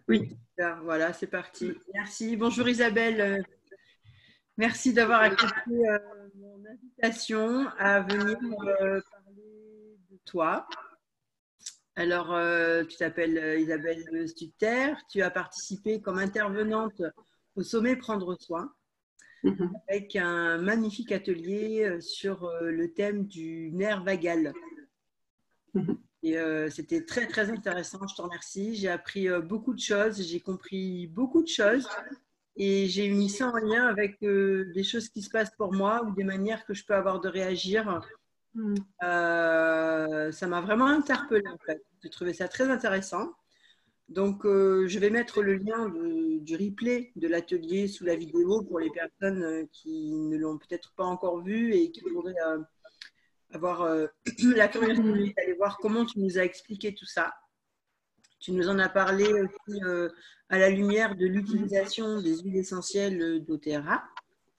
Oui. Voilà, c'est parti. Merci. Bonjour Isabelle. Merci d'avoir accepté mon invitation à venir parler de toi. Alors, tu t'appelles Isabelle Stutter. Tu as participé comme intervenante au sommet Prendre soin Mhm. avec un magnifique atelier sur le thème du nerf vagal. Mhm. Et c'était très, très intéressant. Je te remercie. J'ai appris beaucoup de choses. J'ai compris beaucoup de choses. Et j'ai mis ça en lien avec des choses qui se passent pour moi ou des manières que je peux avoir de réagir. Mhm. Ça m'a vraiment interpellée en fait. J'ai trouvé ça très intéressant. Donc, je vais mettre le lien du replay de l'atelier sous la vidéo pour les personnes qui ne l'ont peut-être pas encore vu et qui pourraient avoir la curiosité d'aller voir comment tu nous as expliqué tout ça. Tu nous en as parlé aussi à la lumière de l'utilisation des huiles essentielles d'Otera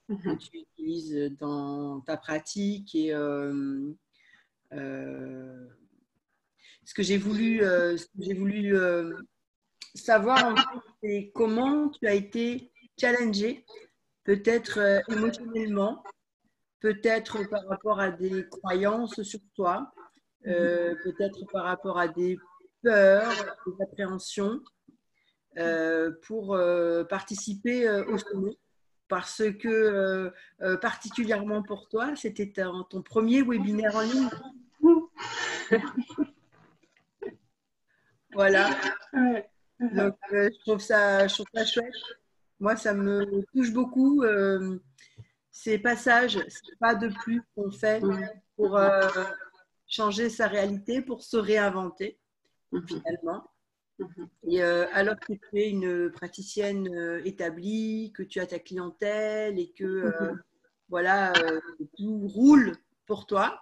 que Mhm. tu utilises dans ta pratique. Et euh, ce que j'ai voulu savoir, en fait, c'est comment tu as été challengé, peut-être émotionnellement, peut-être par rapport à des croyances sur toi, peut-être par rapport à des peurs, des appréhensions, pour participer au sommet. Parce que, particulièrement pour toi, c'était ton premier webinaire en ligne. Voilà. Ouais. Donc, je trouve ça chouette. Moi, ça me touche beaucoup. Ces passages, ces pas de plus qu'on fait Mhm. pour changer sa réalité, pour se réinventer, Mhm. finalement. Mhm. Et alors que tu es une praticienne établie, que tu as ta clientèle et que Mhm. voilà, tout roule pour toi,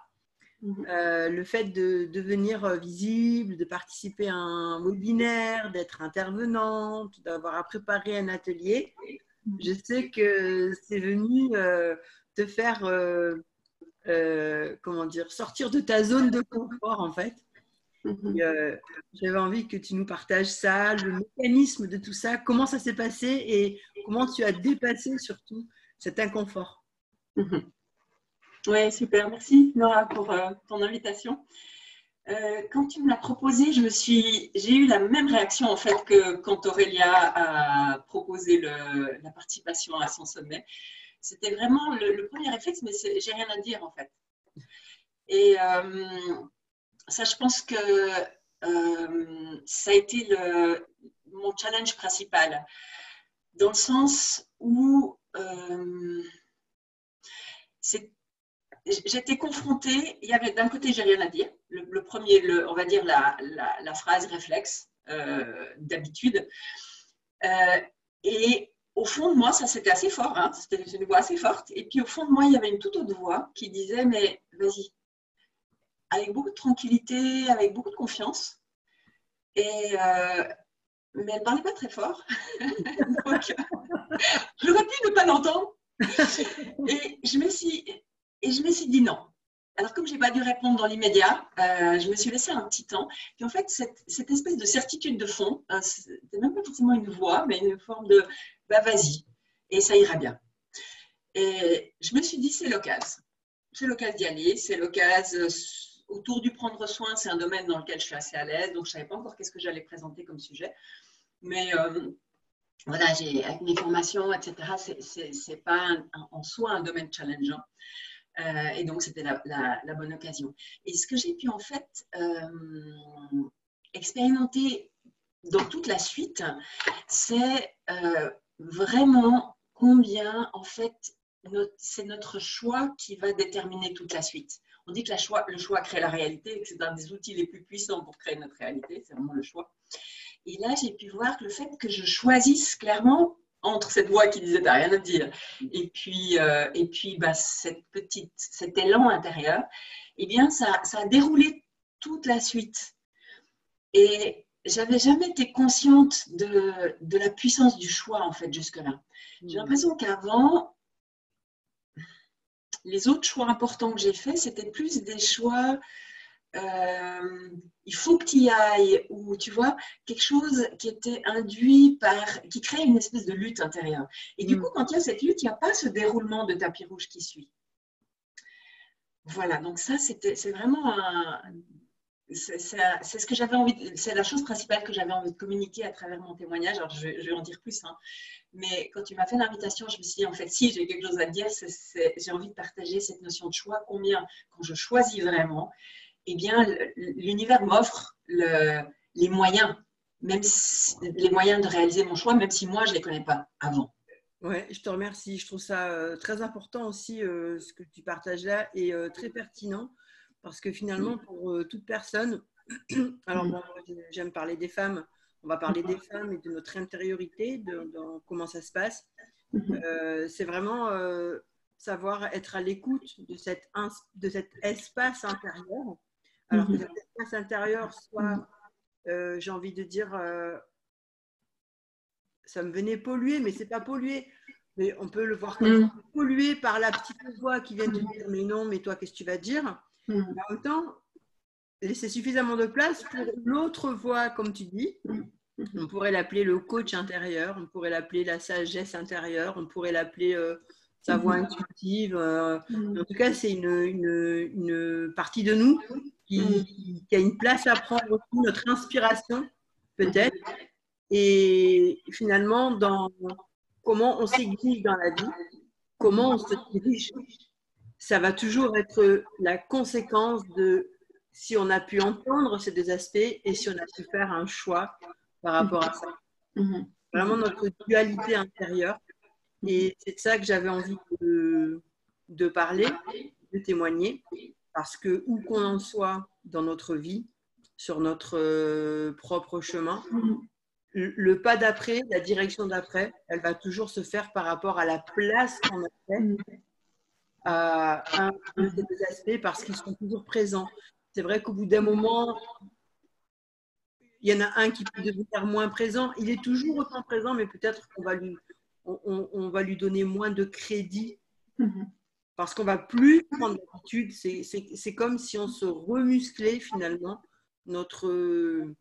Mhm. le fait de devenir visible, de participer à un webinaire, d'être intervenante, d'avoir à préparer un atelier, je sais que c'est venu te faire comment dire, sortir de ta zone de confort en fait. Et, Mhm. j'avais envie que tu nous partages ça, le mécanisme de tout ça, comment ça s'est passé et comment tu as dépassé surtout cet inconfort. Mhm. Ouais, super. Merci Nora pour ton invitation. Quand tu me l'as proposé, j'ai eu la même réaction en fait que quand Aurélia a proposé la participation à son sommet. C'était vraiment le premier réflexe, mais j'ai rien à dire en fait. Et ça, je pense que ça a été mon challenge principal, dans le sens où j'étais confrontée, il y avait d'un côté, j'ai rien à dire, le premier, on va dire la phrase réflexe d'habitude, et au fond de moi, ça c'était assez fort, hein, c'était une voix assez forte, et puis au fond de moi, il y avait une toute autre voix qui disait, mais vas-y, avec beaucoup de tranquillité, avec beaucoup de confiance, et mais elle ne parlait pas très fort. Donc, j'aurais pu ne pas l'entendre. Et je me suis dit non. Alors, comme je n'ai pas dû répondre dans l'immédiat, je me suis laissé un petit temps. Puis en fait, cette espèce de certitude de fond, c'était même pas forcément une voix, mais une forme de bah, vas-y, et ça ira bien. Et je me suis dit, c'est l'occasion. C'est l'occasion d'y aller, c'est l'occasion. Autour du prendre soin, c'est un domaine dans lequel je suis assez à l'aise, donc je ne savais pas encore qu'est-ce que j'allais présenter comme sujet. Mais voilà, avec mes formations, etc., c'est pas en soi un domaine challengeant. Et donc, c'était la bonne occasion. Et ce que j'ai pu en fait expérimenter dans toute la suite, c'est vraiment combien en fait c'est notre choix qui va déterminer toute la suite. On dit que le choix crée la réalité et que c'est un des outils les plus puissants pour créer notre réalité, c'est vraiment le choix. Et là, j'ai pu voir que le fait que je choisisse clairement entre cette voix qui disait t'as rien à dire et puis bah, cet élan intérieur, eh bien, ça a déroulé toute la suite. Et j'avais jamais été consciente de la puissance du choix en fait jusque-là. J'ai l'impression qu'avant, les autres choix importants que j'ai faits, c'était plus des choix il faut que tu y ailles, ou tu vois, quelque chose qui était induit qui crée une espèce de lutte intérieure. Et du coup, quand il y a cette lutte, il n'y a pas ce déroulement de tapis rouge qui suit. Voilà, donc ça, c'est vraiment c'est ce que j'avais envie, c'est la chose principale que j'avais envie de communiquer à travers mon témoignage. Alors, je vais en dire plus, hein. Mais quand tu m'as fait l'invitation, je me suis dit, en fait, si j'ai quelque chose à te dire, j'ai envie de partager cette notion de choix. Quand je choisis vraiment, eh bien, l'univers m'offre les moyens, les moyens de réaliser mon choix, même si moi, je ne les connais pas avant. Ouais, je te remercie. Je trouve ça très important aussi, ce que tu partages là, et très pertinent, parce que finalement, pour toute personne, alors bon, j'aime parler des femmes, on va parler des femmes et de notre intériorité, de comment ça se passe. C'est vraiment savoir être à l'écoute de cet espace intérieur. Alors que cet espace intérieur soit, j'ai envie de dire, ça me venait polluer, mais c'est pas pollué. Mais on peut le voir comme pollué par la petite voix qui vient te dire mais non, mais toi, qu'est-ce que tu vas dire? Mais en même temps, laisser suffisamment de place pour l'autre voix, comme tu dis. On pourrait l'appeler le coach intérieur, on pourrait l'appeler la sagesse intérieure, on pourrait l'appeler sa voix intuitive. En tout cas, c'est une partie de nous qui a une place à prendre aussi, notre inspiration, peut-être. Et finalement, dans comment on s'aiguille dans la vie, comment on se dirige, ça va toujours être la conséquence de si on a pu entendre ces deux aspects et si on a pu faire un choix par rapport à ça. Vraiment notre dualité intérieure. Et c'est de ça que j'avais envie de parler, de témoigner, parce que où qu'on en soit dans notre vie, sur notre propre chemin, le pas d'après, la direction d'après, elle va toujours se faire par rapport à la place qu'on a fait à un de ces deux aspects, parce qu'ils sont toujours présents. C'est vrai qu'au bout d'un moment, il y en a un qui peut devenir moins présent. Il est toujours autant présent, mais peut-être qu'on on va lui donner moins de crédit parce qu'on va plus prendre l'habitude. C'est comme si on se remusclait finalement notre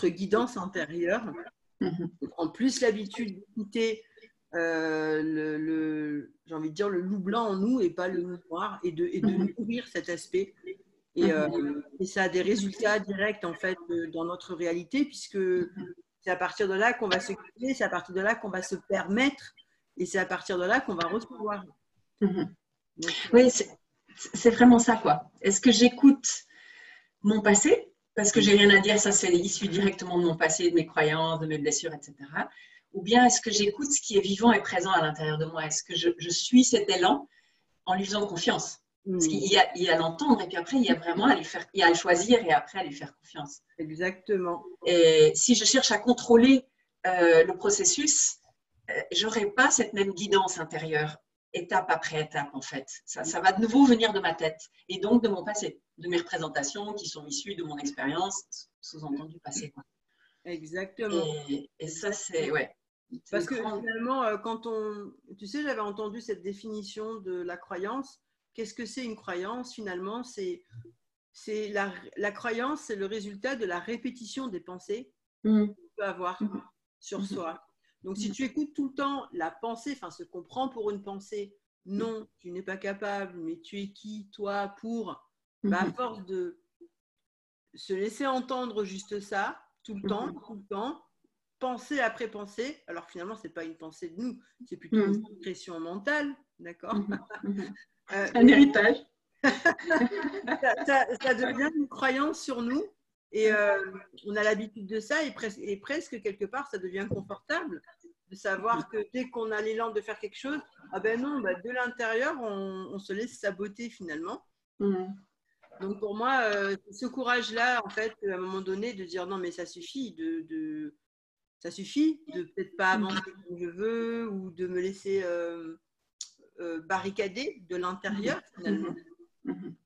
guidance intérieure. En plus, l'habitude d'écouter j'ai envie de dire le loup blanc en nous et pas le loup noir, et de nourrir cet aspect. Et ça a des résultats directs en fait dans notre réalité, puisque c'est à partir de là qu'on va se guider, c'est à partir de là qu'on va se permettre, et c'est à partir de là qu'on va recevoir. Oui, c'est vraiment ça, quoi. Est-ce que j'écoute mon passé? Parce que j'ai rien à dire, ça c'est issu directement de mon passé, de mes croyances, de mes blessures, etc. Ou bien est-ce que j'écoute ce qui est vivant et présent à l'intérieur de moi? Est-ce que je suis cet élan en lui faisant confiance? Parce qu'il y a l'entendre, et puis après, il y a vraiment à le choisir, et après à lui faire confiance. Exactement. Et si je cherche à contrôler le processus, je n'aurai pas cette même guidance intérieure, étape après étape, en fait. Ça va de nouveau venir de ma tête, et donc de mon passé, de mes représentations qui sont issues de mon expérience, sous-entendu passé, quoi. Exactement. Et ça, c'est, ouais. Parce que finalement, tu sais, j'avais entendu cette définition de la croyance. Qu'est-ce que c'est une croyance? Finalement, la croyance, c'est le résultat de la répétition des pensées qu'on peut avoir sur soi. Donc, si tu écoutes tout le temps la pensée, enfin, ce qu'on prend pour une pensée, non, tu n'es pas capable, mais tu es qui, toi, pour, à force de se laisser entendre juste ça, tout le temps, pensée après pensée, alors finalement, ce n'est pas une pensée de nous, c'est plutôt une pression mentale, d'accord? Un héritage. ça devient une croyance sur nous, et on a l'habitude de ça, et presque quelque part, ça devient confortable de savoir que dès qu'on a l'élan de faire quelque chose, ah ben non, de l'intérieur, on se laisse saboter finalement. Donc pour moi, ce courage-là, en fait, à un moment donné, de dire non, mais ça suffit ça suffit de peut-être pas avancer comme je veux, ou de me laisser barricader de l'intérieur finalement.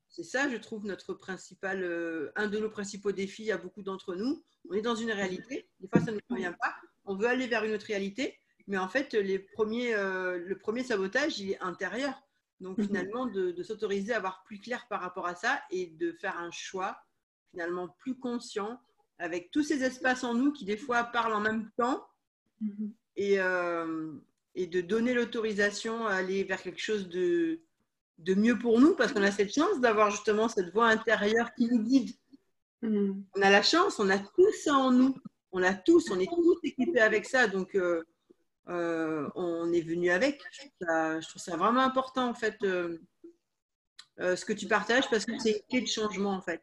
C'est ça, je trouve, un de nos principaux défis à beaucoup d'entre nous. On est dans une réalité, des fois ça ne nous convient pas, on veut aller vers une autre réalité, mais en fait, le premier sabotage, il est intérieur. Donc finalement, de s'autoriser à avoir plus clair par rapport à ça, et de faire un choix finalement plus conscient, avec tous ces espaces en nous qui des fois parlent en même temps, et de donner l'autorisation à aller vers quelque chose de mieux pour nous, parce qu'on a cette chance d'avoir justement cette voix intérieure qui nous guide. On a la chance, on a tout ça en nous, on est tous équipés avec ça, donc on est venu avec. Je trouve ça vraiment important en fait, ce que tu partages, parce que c'est une clé de changement en fait.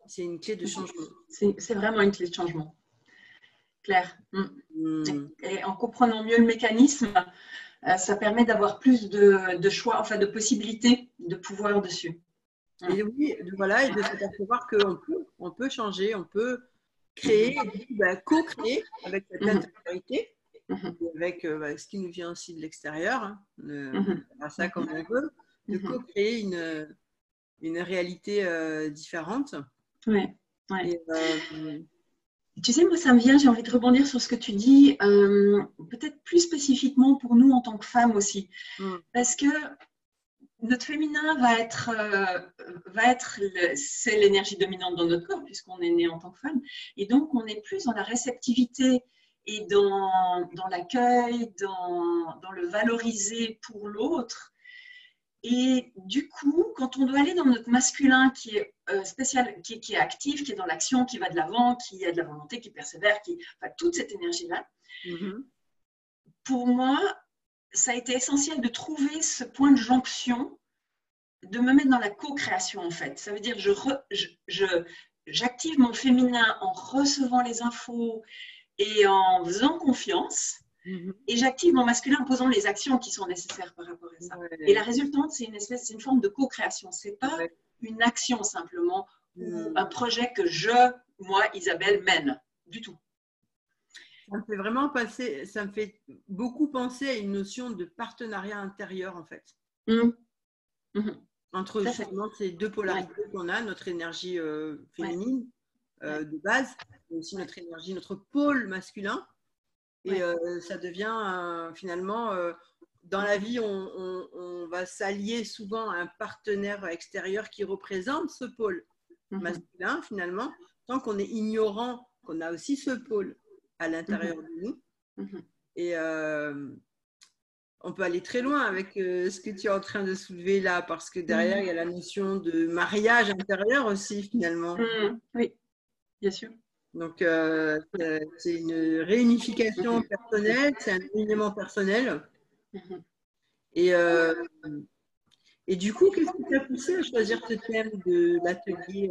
C'est une clé de changement. C'est vraiment une clé de changement. Claire. Et en comprenant mieux le mécanisme, ça permet d'avoir plus de choix, enfin de possibilités, de pouvoir dessus. Et oui, voilà, et de s'apercevoir qu'on peut changer, on peut créer, co-créer avec cette intériorité, avec ce qui nous vient aussi de l'extérieur, à ça comme on veut, de co-créer une réalité différente. Oui. Tu sais, moi, ça me vient, j'ai envie de rebondir sur ce que tu dis, peut-être plus spécifiquement pour nous en tant que femmes aussi. Parce que notre féminin c'est l'énergie dominante dans notre corps, puisqu'on est né en tant que femme. Et donc, on est plus dans la réceptivité et dans l'accueil, dans le valoriser pour l'autre. Et du coup, quand on doit aller dans notre masculin qui est spécial, qui est actif, qui est dans l'action, qui va de l'avant, qui a de la volonté, qui persévère, toute cette énergie-là, pour moi, ça a été essentiel de trouver ce point de jonction, de me mettre dans la co-création en fait. Ça veut dire j'active mon féminin en recevant les infos et en faisant confiance. Et j'active mon masculin en posant les actions qui sont nécessaires par rapport à ça. Et la résultante, c'est une forme de co-création. C'est pas une action simplement ou un projet que moi, Isabelle, mène du tout. Ça me fait beaucoup penser à une notion de partenariat intérieur en fait. Entre justement ces deux polarités qu'on a, notre énergie féminine de base, mais aussi notre énergie, notre pôle masculin. Et ça devient finalement, dans la vie, on va s'allier souvent à un partenaire extérieur qui représente ce pôle masculin finalement, tant qu'on est ignorant qu'on a aussi ce pôle à l'intérieur de nous. Et on peut aller très loin avec ce que tu es en train de soulever là, parce que derrière, il y a la notion de mariage intérieur aussi finalement. Oui, bien sûr. Donc, c'est une réunification personnelle, c'est un alignement personnel. Et du coup, qu'est-ce qui t'a poussé à choisir ce thème de l'atelier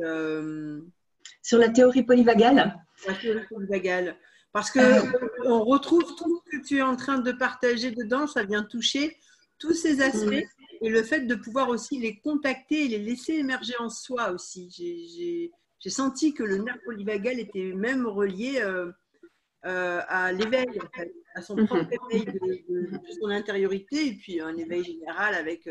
sur la théorie polyvagale? La théorie polyvagale. Parce qu'on retrouve tout ce que tu es en train de partager dedans, ça vient toucher tous ces aspects et le fait de pouvoir aussi les contacter et les laisser émerger en soi aussi. J'ai senti que le nerf polyvagal était même relié à l'éveil, en fait, à son propre éveil de son intériorité et puis un éveil général avec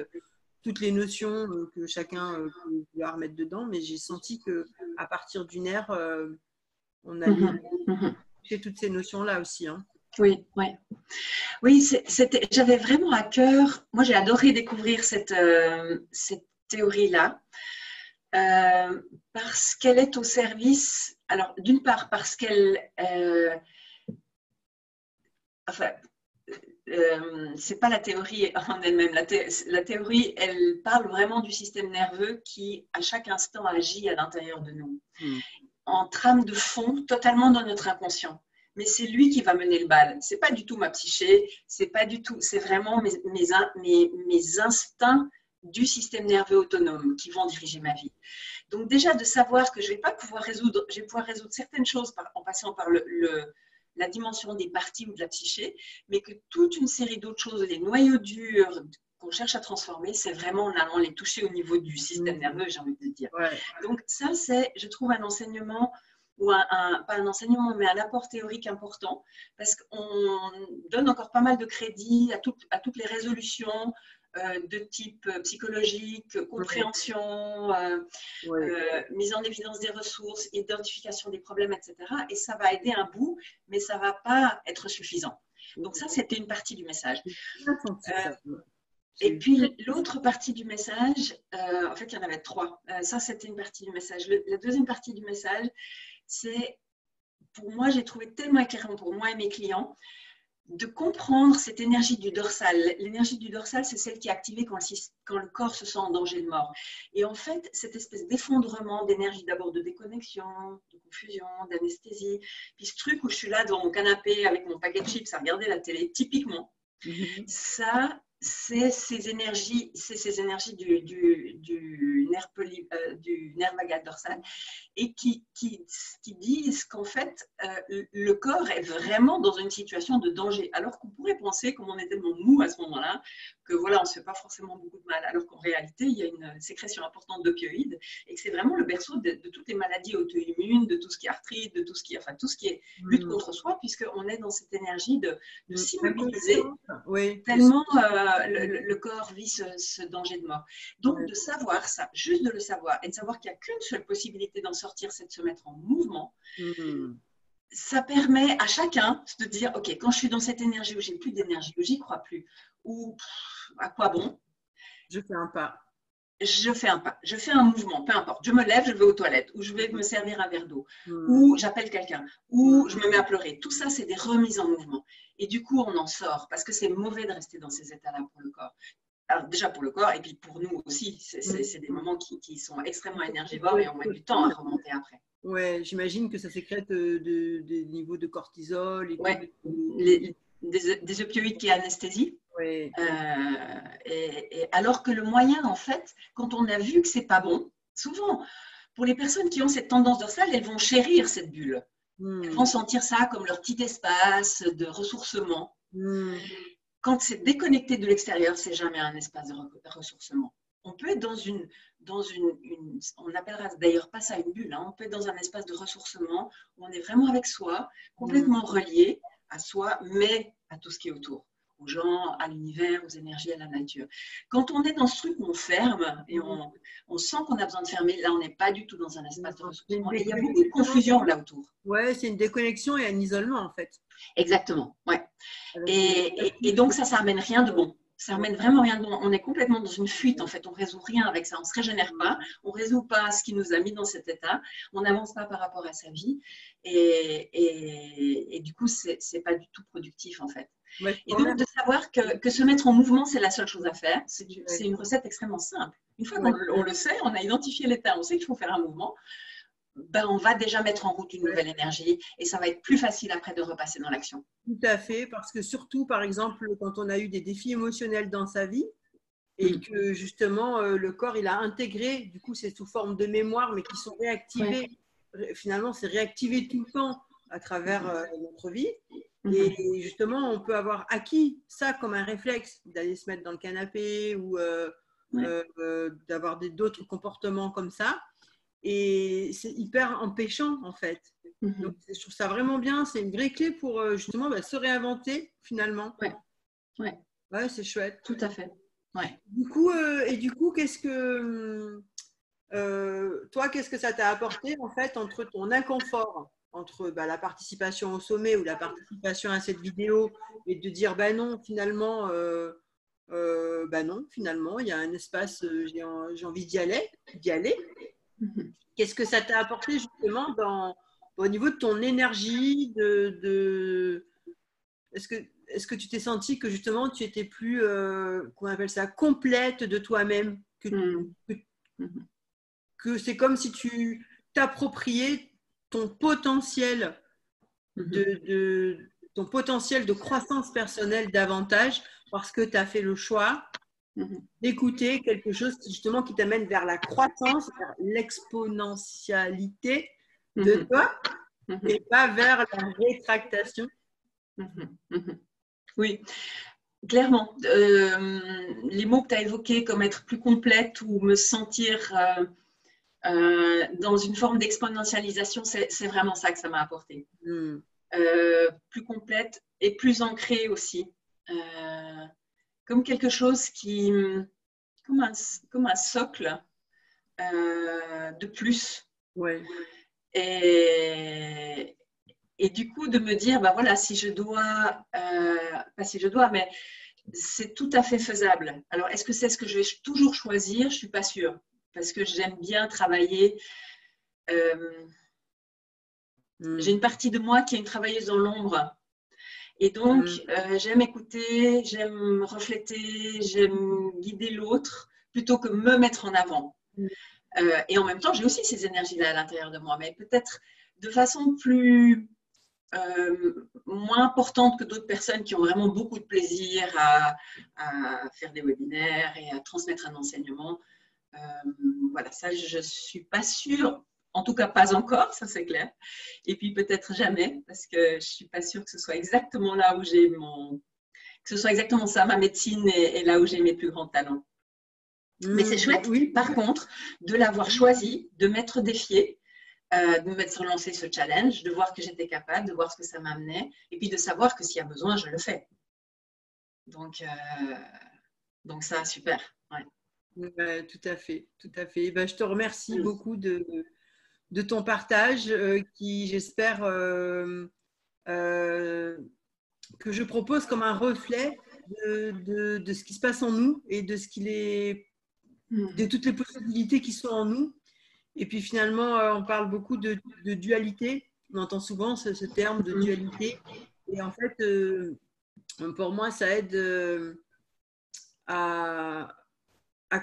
toutes les notions que chacun peut vouloir mettre dedans. Mais j'ai senti qu'à partir du nerf, on allait toucher toutes ces notions-là aussi. Oui, j'avais vraiment à cœur. Moi, j'ai adoré découvrir cette théorie-là. Parce qu'elle est au service, alors d'une part parce qu'elle, c'est pas la théorie en elle-même, la théorie, elle parle vraiment du système nerveux qui à chaque instant agit à l'intérieur de nous, en trame de fond, totalement dans notre inconscient. Mais c'est lui qui va mener le bal. C'est pas du tout ma psyché, c'est pas du tout, c'est vraiment mes instincts du système nerveux autonome qui vont diriger ma vie. Donc déjà de savoir que je vais pouvoir résoudre certaines choses en passant par la dimension des parties ou de la psyché, mais que toute une série d'autres choses, les noyaux durs qu'on cherche à transformer, c'est vraiment en allant les toucher au niveau du système nerveux, j'ai envie de dire. Donc ça, c'est, je trouve, un enseignement ou pas un enseignement, mais un apport théorique important, parce qu'on donne encore pas mal de crédit à toutes les résolutions de type psychologique, compréhension, mise en évidence des ressources, identification des problèmes, etc. Et ça va aider un bout, mais ça ne va pas être suffisant. Donc ça, c'était une partie du message. Et puis, l'autre partie du message, en fait, il y en avait 3. Ça, c'était une partie du message. La deuxième partie du message, c'est, pour moi, j'ai trouvé tellement éclairant pour moi et mes clients, de comprendre cette énergie du dorsal. L'énergie du dorsal, c'est celle qui est activée quand le corps se sent en danger de mort. Et en fait, cette espèce d'effondrement d'énergie, d'abord de déconnexion, de confusion, d'anesthésie, puis ce truc où je suis là dans mon canapé avec mon paquet de chips à regarder la télé, typiquement, ça, c'est ces énergies du nerf vagal dorsal et qui disent qu'en fait, le corps est vraiment dans une situation de danger. Alors qu'on pourrait penser, comme on est tellement mou à ce moment-là, que voilà, on ne se fait pas forcément beaucoup de mal. Alors qu'en réalité, il y a une sécrétion importante d'opioïdes et que c'est vraiment le berceau de toutes les maladies auto-immunes, de tout ce qui est arthrite, de tout ce qui est lutte contre soi, puisqu'on est dans cette énergie de s'immobiliser. Oui. Tellement le corps vit ce danger de mort. Donc, de savoir ça, juste de le savoir, et de savoir qu'il n'y a qu'une seule possibilité d'en sortir, c'est de se mettre en mouvement, ça permet à chacun de dire, OK, quand je suis dans cette énergie où j'ai plus d'énergie, où j'y crois plus, ou à quoi bon? Je fais un pas. Je fais un pas, je fais un mouvement, peu importe. Je me lève, je vais aux toilettes, ou je vais me servir un verre d'eau, ou j'appelle quelqu'un, ou je me mets à pleurer. Tout ça, c'est des remises en mouvement. Et du coup, on en sort, parce que c'est mauvais de rester dans ces états-là pour le corps. Alors, déjà pour le corps, et puis pour nous aussi, c'est des moments qui sont extrêmement énergivores et on met du temps à remonter après. Ouais, j'imagine que ça sécrète des niveaux de cortisol. Des opioïdes qui anesthésient. Ouais. Et alors que le moyen, en fait, quand on a vu que c'est pas bon, souvent, pour les personnes qui ont cette tendance dorsale, elles vont chérir cette bulle. Elles vont sentir ça comme leur petit espace de ressourcement. Quand c'est déconnecté de l'extérieur, c'est jamais un espace de ressourcement. On peut être dans une on n'appellera d'ailleurs pas ça une bulle, hein, on peut être dans un espace de ressourcement où on est vraiment avec soi, complètement relié à soi, mais à tout ce qui est autour, aux gens, à l'univers, aux énergies, à la nature. Quand on est dans ce truc où on ferme et on sent qu'on a besoin de fermer, là, on n'est pas du tout dans un espace de ressourcement. Et il y a beaucoup de confusion là autour. Ouais, c'est une déconnexion et un isolement, en fait. Exactement, ouais. Et donc, ça n'amène rien de bon. Ça n'amène vraiment rien de bon. On est complètement dans une fuite, en fait. On ne résout rien avec ça. On ne se régénère pas. On ne résout pas ce qui nous a mis dans cet état. On n'avance pas par rapport à sa vie. Et du coup, ce n'est pas du tout productif, en fait. Ouais, et donc, de savoir que se mettre en mouvement, c'est la seule chose à faire. C'est une recette extrêmement simple. Une fois qu'on le sait, on a identifié l'état, on sait qu'il faut faire un mouvement. Ben, on va déjà mettre en route une nouvelle énergie et ça va être plus facile après de repasser dans l'action. Tout à fait, parce que surtout, par exemple, quand on a eu des défis émotionnels dans sa vie et que justement, le corps, il a intégré, du coup, c'est sous forme de mémoire, mais qui sont réactivées. Finalement, c'est réactivé tout le temps à travers notre vie. Et justement, on peut avoir acquis ça comme un réflexe, d'aller se mettre dans le canapé ou d'avoir d'autres comportements comme ça. Et c'est hyper empêchant, en fait. Donc, je trouve ça vraiment bien. C'est une vraie clé pour justement se réinventer, finalement. Ouais, c'est chouette. Tout à fait. Ouais. Du coup, qu'est-ce que toi, qu'est-ce que ça t'a apporté, en fait, entre ton inconfort, entre la participation au sommet ou la participation à cette vidéo, et de dire, non, finalement, non, finalement, il y a un espace, j'ai envie d'y aller. Qu'est-ce que ça t'a apporté justement au niveau de ton énergie Est-ce que tu t'es senti que justement tu étais plus, qu'on appelle ça, complète de toi-même, que c'est comme si tu t'appropriais ton potentiel ton potentiel de croissance personnelle davantage parce que tu as fait le choix d'écouter quelque chose justement qui t'amène vers la croissance, vers l'exponentialité de toi et pas vers la rétractation. Oui, clairement. Les mots que tu as évoqués comme être plus complète ou me sentir dans une forme d'exponentialisation, c'est vraiment ça que ça m'a apporté. Plus complète et plus ancrée aussi. Comme quelque chose comme un socle de plus. Ouais. Et du coup, de me dire, voilà, si je dois, pas si je dois, mais c'est tout à fait faisable. Alors, est-ce que c'est ce que je vais toujours choisir? Je ne suis pas sûre. Parce que j'aime bien travailler. J'ai une partie de moi qui est une travailleuse dans l'ombre. Et donc, j'aime écouter, j'aime refléter, j'aime guider l'autre plutôt que me mettre en avant. Et en même temps, j'ai aussi ces énergies-là à l'intérieur de moi, mais peut-être de façon moins importante que d'autres personnes qui ont vraiment beaucoup de plaisir à faire des webinaires et à transmettre un enseignement. Voilà, ça, je ne suis pas sûre. En tout cas, pas encore, ça c'est clair. Et puis peut-être jamais, parce que je ne suis pas sûre que ce soit exactement là où j'ai que ce soit exactement ça, ma médecine et là où j'ai mes plus grands talents. Mais c'est chouette, oui. Par contre, de l'avoir choisi, de m'être défiée, de m'être lancé ce challenge, de voir que j'étais capable, de voir ce que ça m'amenait, et puis de savoir que s'il y a besoin, je le fais. Donc ça, super. Ouais. Ouais, tout à fait, tout à fait. Ben, je te remercie beaucoup de ton partage qui, j'espère, que je propose comme un reflet de ce qui se passe en nous et de ce qu'il est, de toutes les possibilités qui sont en nous. Et puis finalement, on parle beaucoup de dualité. On entend souvent ce terme de dualité. Et en fait, pour moi, ça aide à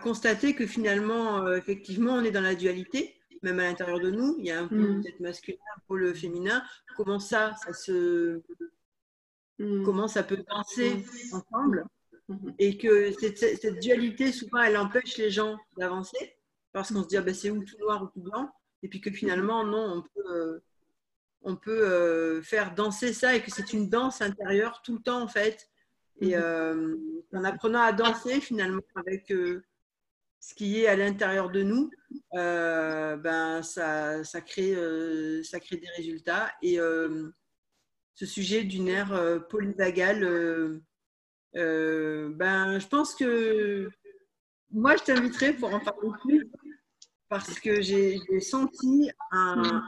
constater que finalement, effectivement, on est dans la dualité, même à l'intérieur de nous. Il y a un pôle peut-être masculin, un pôle féminin. Comment ça peut danser ensemble? Et que cette dualité, souvent, elle empêche les gens d'avancer parce qu'on se dit, ah ben, c'est ou tout noir ou tout blanc. Et puis que finalement, non, on peut faire danser ça et que c'est une danse intérieure tout le temps, en fait. Et en apprenant à danser, finalement, avec ce qui est à l'intérieur de nous, ben, ça crée des résultats. Et ce sujet du nerf polyvagal, ben, je pense que moi, je t'inviterai pour en parler plus parce que j'ai senti un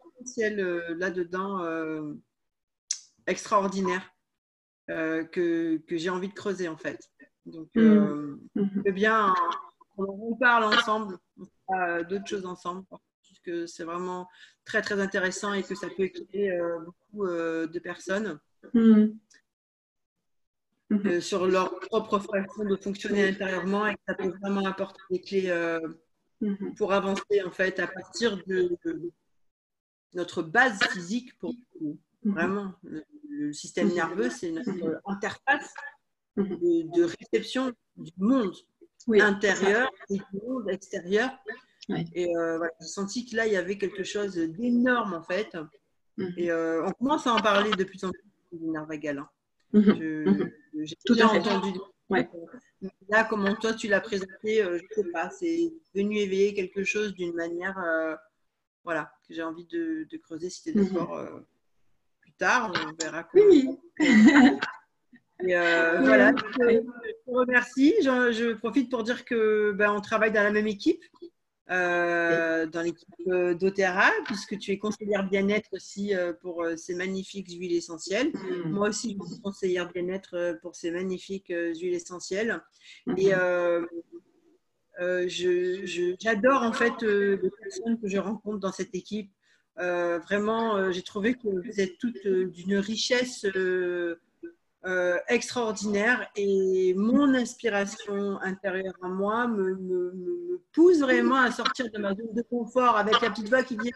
potentiel là-dedans extraordinaire que j'ai envie de creuser en fait. Donc, je veux bien on parle ensemble, on fera d'autres choses ensemble parce que c'est vraiment très très intéressant et que ça peut éclairer beaucoup de personnes. Sur leur propre façon de fonctionner intérieurement et que ça peut vraiment apporter des clés pour avancer en fait à partir de notre base physique pour vraiment le système nerveux, c'est notre interface de réception du monde intérieur et du monde extérieur. Et voilà, j'ai senti que là il y avait quelque chose d'énorme en fait. Et on commence à en parler de plus en plus du nerf vagal. J'ai déjà entendu. Là, comment toi tu l'as présenté, je ne sais pas, c'est venu éveiller quelque chose d'une manière voilà, que j'ai envie de creuser si tu es d'accord plus tard, on verra comment. Oui. Et voilà, je te remercie. Je profite pour dire que ben, on travaille dans la même équipe. Dans l'équipe d'Otera, puisque tu es conseillère bien-être aussi pour ces magnifiques huiles essentielles. Moi aussi, je suis conseillère bien-être pour ces magnifiques huiles essentielles. Et j'adore en fait les personnes que je rencontre dans cette équipe. Vraiment, j'ai trouvé que vous êtes toutes d'une richesse extraordinaire et mon inspiration intérieure à moi me pousse vraiment à sortir de ma zone de confort avec la petite voix qui dit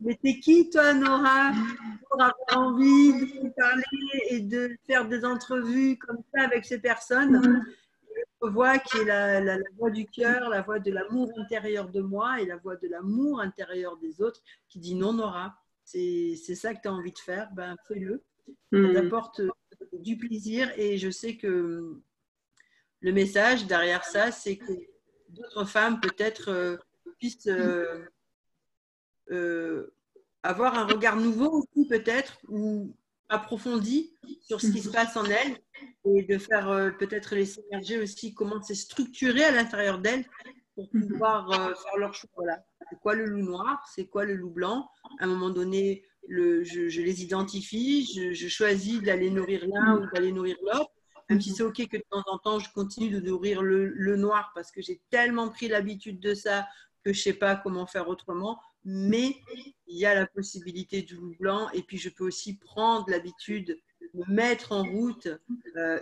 mais t'es qui toi Nora pour avoir envie de parler et de faire des entrevues comme ça avec ces personnes. Une voix qui est la voix du cœur, la voix de l'amour intérieur de moi et la voix de l'amour intérieur des autres qui dit non Nora, c'est ça que tu as envie de faire, ben fais-le. Ça t'apporte du plaisir et je sais que le message derrière ça, c'est que d'autres femmes peut-être puissent avoir un regard nouveau aussi peut-être ou approfondi sur ce qui se passe en elles et de faire peut-être les synergies aussi, comment c'est structuré à l'intérieur d'elles pour pouvoir faire leur choix. Voilà. C'est quoi le loup noir? C'est quoi le loup blanc? À un moment donné, je les identifie, je choisis d'aller nourrir l'un ou d'aller nourrir l'autre. même si c'est OK que de temps en temps, je continue de nourrir le noir parce que j'ai tellement pris l'habitude de ça que je ne sais pas comment faire autrement. Mais il y a la possibilité du loup blanc et puis je peux aussi prendre l'habitude de mettre en route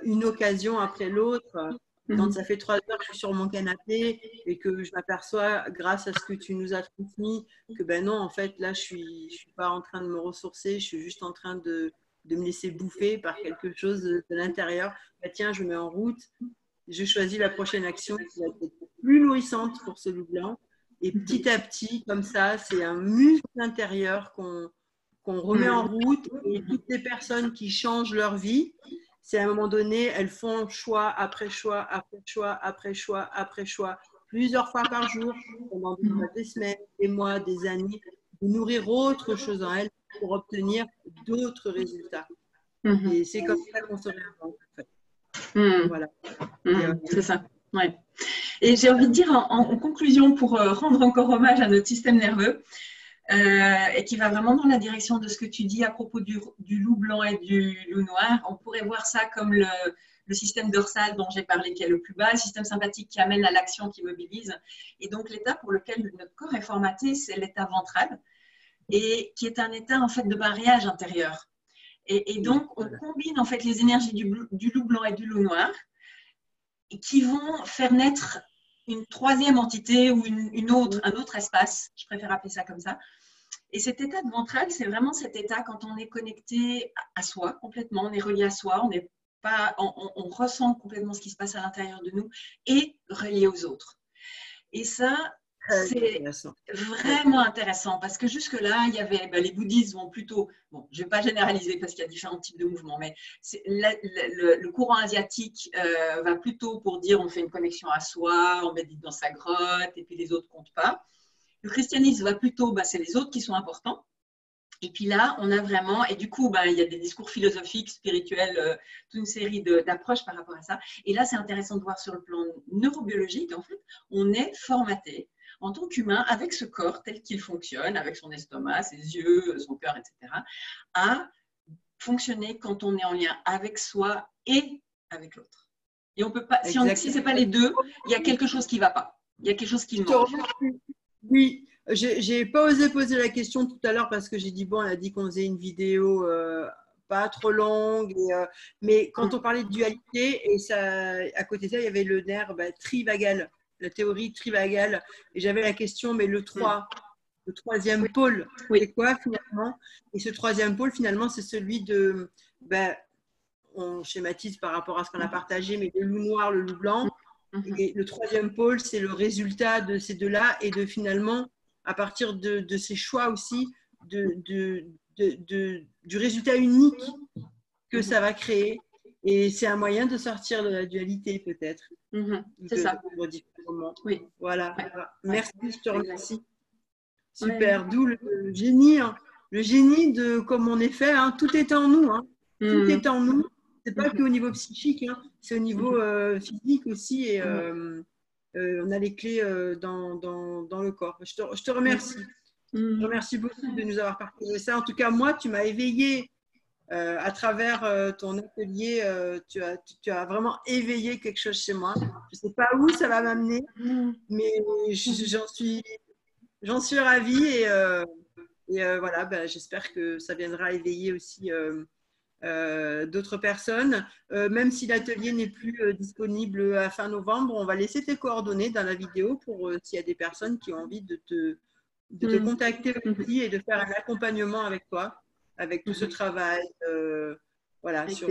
une occasion après l'autre. Quand ça fait 3 heures que je suis sur mon canapé et que je m'aperçois, grâce à ce que tu nous as transmis, que ben non, en fait, là, je suis pas en train de me ressourcer, je suis juste en train de me laisser bouffer par quelque chose de l'intérieur. Ben, tiens, je mets en route, je choisis la prochaine action qui va être plus nourrissante pour ce loup blanc. Et petit à petit, comme ça, c'est un muscle intérieur qu'on remet en route. Et toutes les personnes qui changent leur vie, c'est à un moment donné, elles font choix après choix, après choix, après choix, après choix, plusieurs fois par jour, pendant des semaines, des mois, des années, de nourrir autre chose en elles pour obtenir d'autres résultats. Et c'est comme ça qu'on se réinvente, en fait. Voilà. C'est ça. Ouais. Et j'ai envie de dire en conclusion, pour rendre encore hommage à notre système nerveux, et qui va vraiment dans la direction de ce que tu dis à propos du loup blanc et du loup noir. On pourrait voir ça comme le système dorsal dont j'ai parlé, qui est le plus bas, le système sympathique qui amène à l'action, qui mobilise. Et donc, l'état pour lequel notre corps est formaté, c'est l'état ventral, et qui est un état en fait de mariage intérieur. Et donc, on combine en fait les énergies du loup blanc et du loup noir, qui vont faire naître une troisième entité ou un autre espace, je préfère appeler ça comme ça. Et cet état de ventral, c'est vraiment cet état quand on est connecté à soi complètement, on est relié à soi, on ressent complètement ce qui se passe à l'intérieur de nous et relié aux autres. Et ça, c'est vraiment intéressant parce que jusque-là, il y avait les bouddhistes vont plutôt, bon, je ne vais pas généraliser parce qu'il y a différents types de mouvements, mais le courant asiatique va plutôt pour dire on fait une connexion à soi, on médite dans sa grotte et puis les autres ne comptent pas. Le christianisme va plutôt, c'est les autres qui sont importants. Et puis là, on a vraiment, et du coup, il y a des discours philosophiques, spirituels, toute une série d'approches par rapport à ça. Et là, c'est intéressant de voir sur le plan neurobiologique, en fait, on est formaté en tant qu'humain avec ce corps tel qu'il fonctionne, avec son estomac, ses yeux, son cœur, etc., à fonctionner quand on est en lien avec soi et avec l'autre. Et on peut pas, si ce n'est pas les deux, il y a quelque chose qui ne va pas. Il y a quelque chose qui manque. Oui, j'ai pas osé poser la question tout à l'heure parce que j'ai dit, bon, elle a dit qu'on faisait une vidéo pas trop longue. Mais quand on parlait de dualité, et ça, à côté de ça, il y avait le nerf trivagal, la théorie trivagale. Et j'avais la question, mais le 3, le troisième pôle, c'est quoi finalement? Et ce troisième pôle, finalement, c'est celui de, on schématise par rapport à ce qu'on a partagé, mais le loup noir, le loup blanc. Et le troisième pôle, c'est le résultat de ces deux-là et de finalement, à partir de ces choix aussi, du résultat unique que ça va créer. Et c'est un moyen de sortir de la dualité, peut-être. C'est ça. Oui. Voilà. Merci, je te remercie. Super. D'où le génie. Hein. Le génie de comme on est fait. Hein. Tout est en nous. Hein. Tout est en nous. C'est pas qu'au niveau psychique, hein. C'est au niveau physique aussi. Et on a les clés dans le corps. Je te remercie. Je te remercie beaucoup de nous avoir partagé ça. En tout cas, moi, tu m'as éveillé à travers ton atelier. Tu as vraiment éveillé quelque chose chez moi. Je ne sais pas où ça va m'amener, mais j'en suis ravie. Et voilà, j'espère que ça viendra éveiller aussi d'autres personnes. Même si l'atelier n'est plus disponible à fin novembre, on va laisser tes coordonnées dans la vidéo pour s'il y a des personnes qui ont envie de te contacter aussi et de faire un accompagnement avec toi, avec tout ce travail sur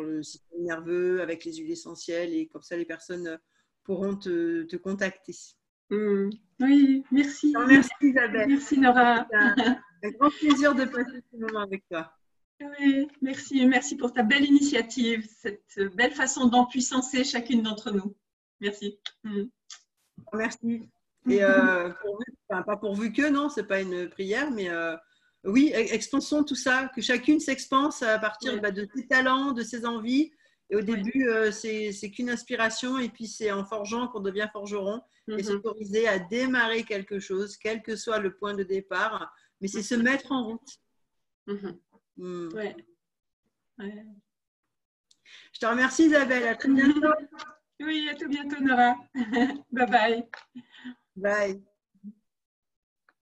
le système nerveux, avec les huiles essentielles, et comme ça les personnes pourront te contacter. Oui, merci. Merci Isabelle. Merci Nora. C'est un grand plaisir de passer ce moment avec toi. Oui, merci pour ta belle initiative, cette belle façon d'empuissancer chacune d'entre nous. Merci. Merci. Et pas pourvu que, non, c'est pas une prière, mais oui, expansons tout ça, que chacune s'expanse à partir de ses talents, de ses envies. Et au début, c'est qu'une inspiration, et puis c'est en forgeant qu'on devient forgeron, et s'autoriser à démarrer quelque chose, quel que soit le point de départ, mais c'est se mettre en route. Je te remercie Isabelle, à très bientôt. Oui, à tout bientôt Nora. Bye bye. Bye.